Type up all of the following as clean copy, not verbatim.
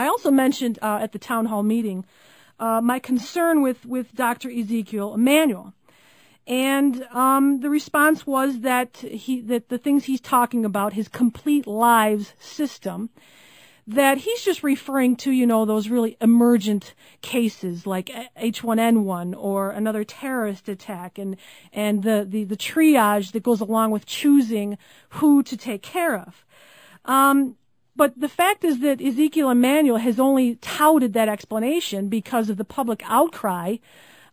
I also mentioned at the town hall meeting my concern with Dr. Ezekiel Emanuel. And the response was that the things he's talking about, his complete lives system, that he's just referring to, you know, those really emergent cases like H1N1 or another terrorist attack and the triage that goes along with choosing who to take care of. But the fact is that Ezekiel Emanuel has only touted that explanation because of the public outcry.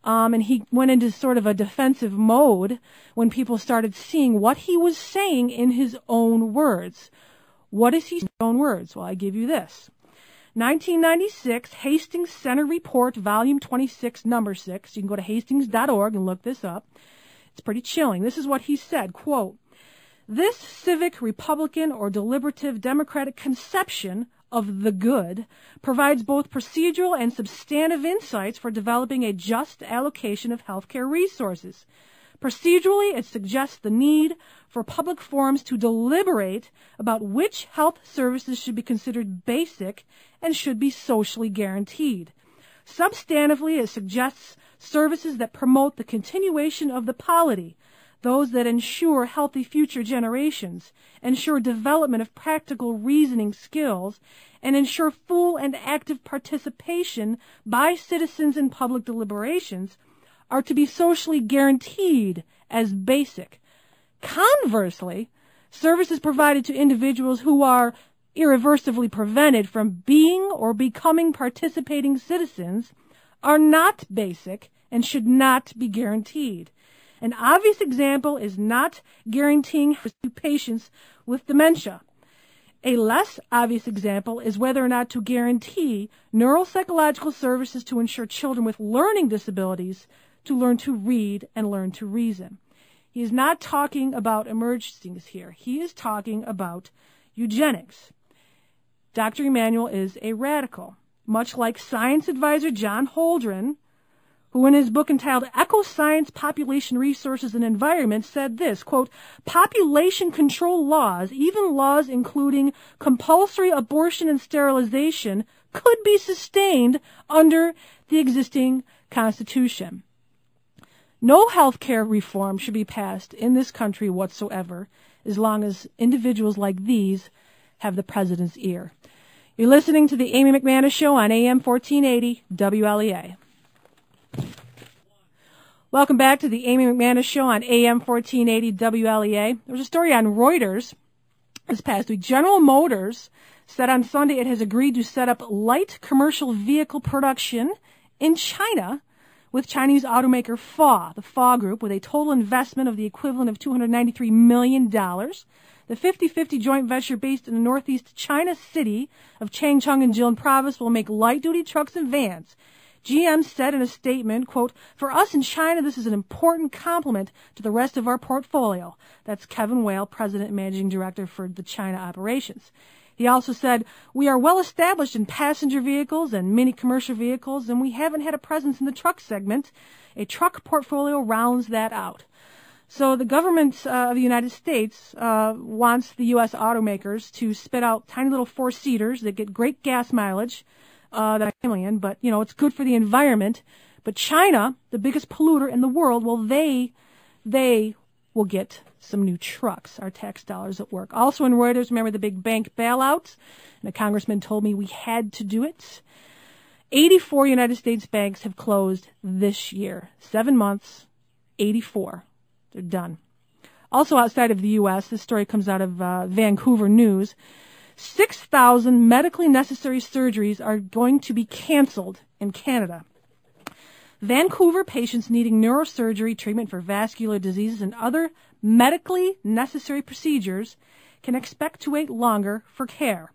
And he went into sort of a defensive mode when people started seeing what he was saying in his own words. What is his own words? Well, I give you this. 1996, Hastings Center Report, Volume 26, Number 6. You can go to hastings.org and look this up. It's pretty chilling. This is what he said, quote, "This civic, Republican, or deliberative Democratic conception of the good provides both procedural and substantive insights for developing a just allocation of healthcare resources. Procedurally, it suggests the need for public forums to deliberate about which health services should be considered basic and should be socially guaranteed. Substantively, it suggests services that promote the continuation of the polity, those that ensure healthy future generations, ensure development of practical reasoning skills, and ensure full and active participation by citizens in public deliberations, are to be socially guaranteed as basic. Conversely, services provided to individuals who are irreversibly prevented from being or becoming participating citizens are not basic and should not be guaranteed. An obvious example is not guaranteeing to patients with dementia. A less obvious example is whether or not to guarantee neuropsychological services to ensure children with learning disabilities to learn to read and learn to reason." He is not talking about emergencies here. He is talking about eugenics. Dr. Emanuel is a radical, much like science advisor John Holdren, who in his book entitled Eco-Science, Population Resources and Environment said this, quote, "Population control laws, even laws including compulsory abortion and sterilization, could be sustained under the existing Constitution. No health care reform should be passed in this country whatsoever as long as individuals like these have the president's ear." You're listening to the Amy McManus Show on AM 1480 WLEA. Welcome back to the Amy McManus Show on AM 1480 WLEA. There was a story on Reuters this past week. General Motors said on Sunday it has agreed to set up light commercial vehicle production in China with Chinese automaker FAW, the FAW Group, with a total investment of the equivalent of $293 million. The 50-50 joint venture based in the northeast China city of Changchun in Jilin province will make light-duty trucks and vans. GM said in a statement, quote, "For us in China, this is an important complement to the rest of our portfolio." That's Kevin Whale, President and Managing Director for the China operations. He also said, "We are well established in passenger vehicles and mini commercial vehicles, and we haven't had a presence in the truck segment. A truck portfolio rounds that out." So the government of the United States wants the U.S. automakers to spit out tiny little four-seaters that get great gas mileage, that million, but, you know, it's good for the environment. But China, the biggest polluter in the world, well, they will get some new trucks, our tax dollars at work. Also in Reuters, remember the big bank bailouts? And a congressman told me we had to do it. 84 United States banks have closed this year. 7 months, 84. They're done. Also outside of the U.S., this story comes out of Vancouver News. 6,000 medically necessary surgeries are going to be canceled in Canada. Vancouver patients needing neurosurgery, treatment for vascular diseases, and other medically necessary procedures can expect to wait longer for care.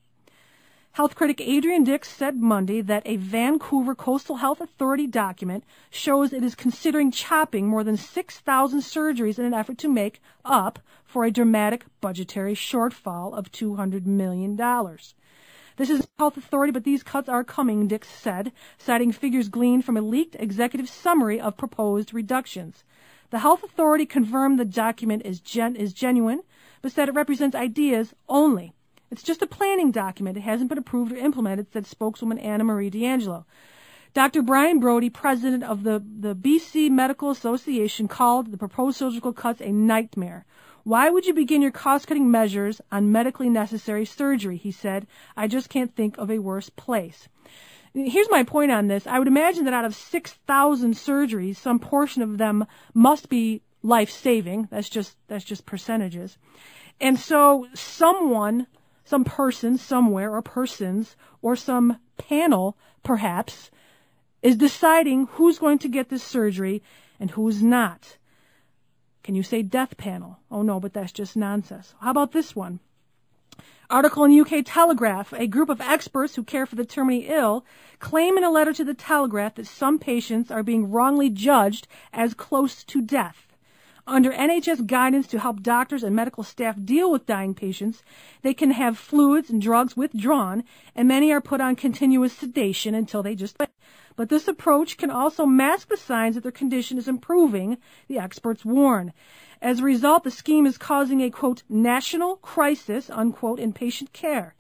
Health critic Adrian Dix said Monday that a Vancouver Coastal Health Authority document shows it is considering chopping more than 6,000 surgeries in an effort to make up for a dramatic budgetary shortfall of $200 million. This is a health authority, but these cuts are coming, Dix said, citing figures gleaned from a leaked executive summary of proposed reductions. The health authority confirmed the document is genuine, but said it represents ideas only. It's just a planning document. It hasn't been approved or implemented, said spokeswoman Anna Marie D'Angelo. Dr. Brian Brody, president of the BC Medical Association, called the proposed surgical cuts a nightmare. Why would you begin your cost-cutting measures on medically necessary surgery? He said. I just can't think of a worse place. Here's my point on this. I would imagine that out of 6,000 surgeries, some portion of them must be life-saving. That's just percentages. And so some person somewhere, or persons, or some panel, perhaps, is deciding who's going to get this surgery and who's not. Can you say death panel? Oh no, but that's just nonsense. How about this one? Article in UK Telegraph. A group of experts who care for the terminally ill claim in a letter to the Telegraph that some patients are being wrongly judged as close to death. Under NHS guidance to help doctors and medical staff deal with dying patients, they can have fluids and drugs withdrawn, and many are put on continuous sedation until they just die. But this approach can also mask the signs that their condition is improving, the experts warn. As a result, the scheme is causing a, quote, national crisis, unquote, in patient care.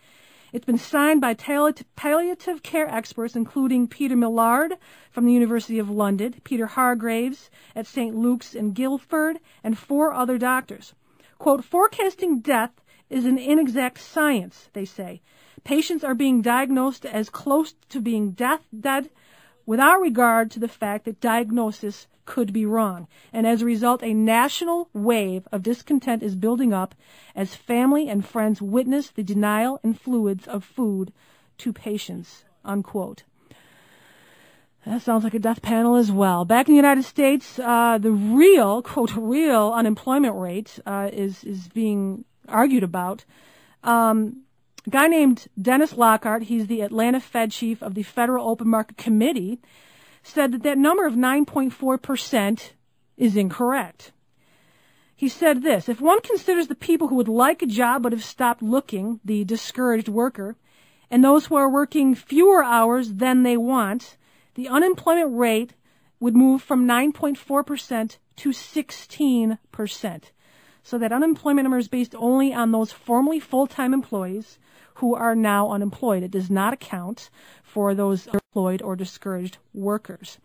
It's been signed by palliative care experts, including Peter Millard from the University of London, Peter Hargraves at St. Luke's in Guildford, and 4 other doctors. Quote, forecasting death is an inexact science, they say. Patients are being diagnosed as close to being dead without regard to the fact that diagnosis could be wrong. And as a result, a national wave of discontent is building up as family and friends witness the denial and fluids of food to patients, unquote. That sounds like a death panel as well. Back in the United States, the real, quote, real unemployment rate is being argued about. A guy named Dennis Lockhart, he's the Atlanta Fed chief of the Federal Open Market Committee, said that number of 9.4% is incorrect. He said this, if one considers the people who would like a job but have stopped looking, the discouraged worker, and those who are working fewer hours than they want, the unemployment rate would move from 9.4% to 16%. So that unemployment number is based only on those formerly full-time employees who are now unemployed. It does not account for those employed or discouraged workers.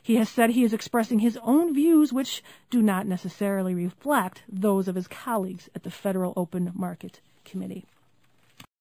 He has said he is expressing his own views, which do not necessarily reflect those of his colleagues at the Federal Open Market Committee.